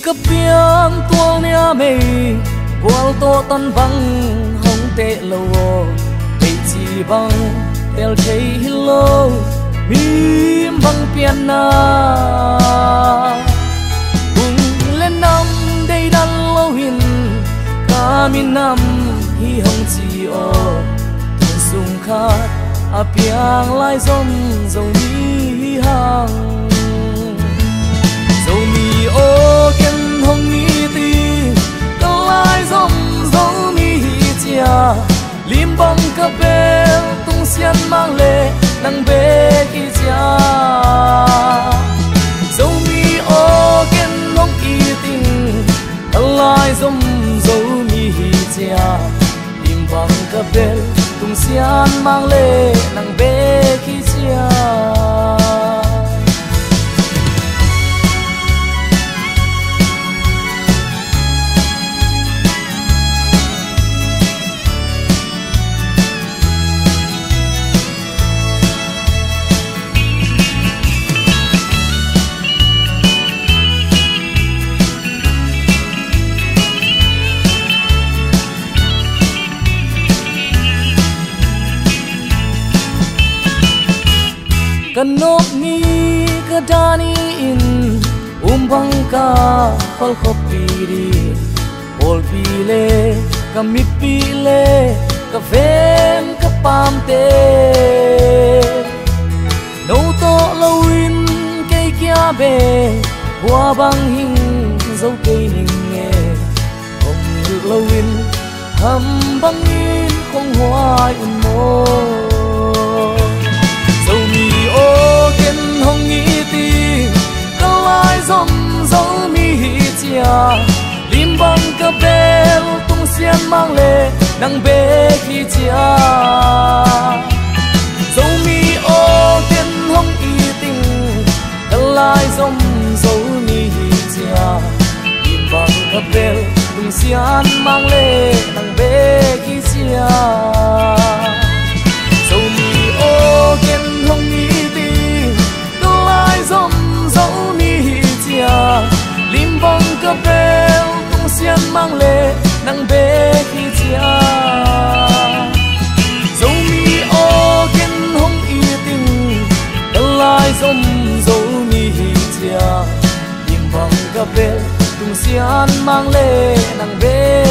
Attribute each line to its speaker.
Speaker 1: cấp biếng tuông nia mây qual to tan vắng hong tệ lâu tệ chỉ bằng tel thấy hello mi bằng pian na cùng lên năm đây đan lâu hin ca mi năm hi hong chi o sung khát a piang lai zom dầu mi hang dầu mi o ken hong mi ti ka lai zom dầu mi chia lim bang ka bel tung xian mang le nang be ki chia dầu mi o ken hong ki ting ka lai zom dầu mi chia lim bang ka bel tung xian mang le nang be ki chia kanok mi kadani in umbang ka khol khopiri ol pile kamit pile ka ven ka pamte no to lowin cây kia be hoa bang hing dấu cây ning nghe không được lowin hầm bang in không hoa in mô o ken hong nghĩ ti ka lai zom dấu mi chia lim bang ka bel tung xian mang le nang be khi chia dấu mi o ken hong y ting ka lai zom dấu mi chia lim bang ka bel tung xian mang le nang be khi chia dấu mi o ken hong zom dấu mi chia lim bang ka bel tung xian mang le nang be khi chia dấu mi o ken hong y ting ka lai zom dấu mi chia lim bang ka bel tung xian mang le nang be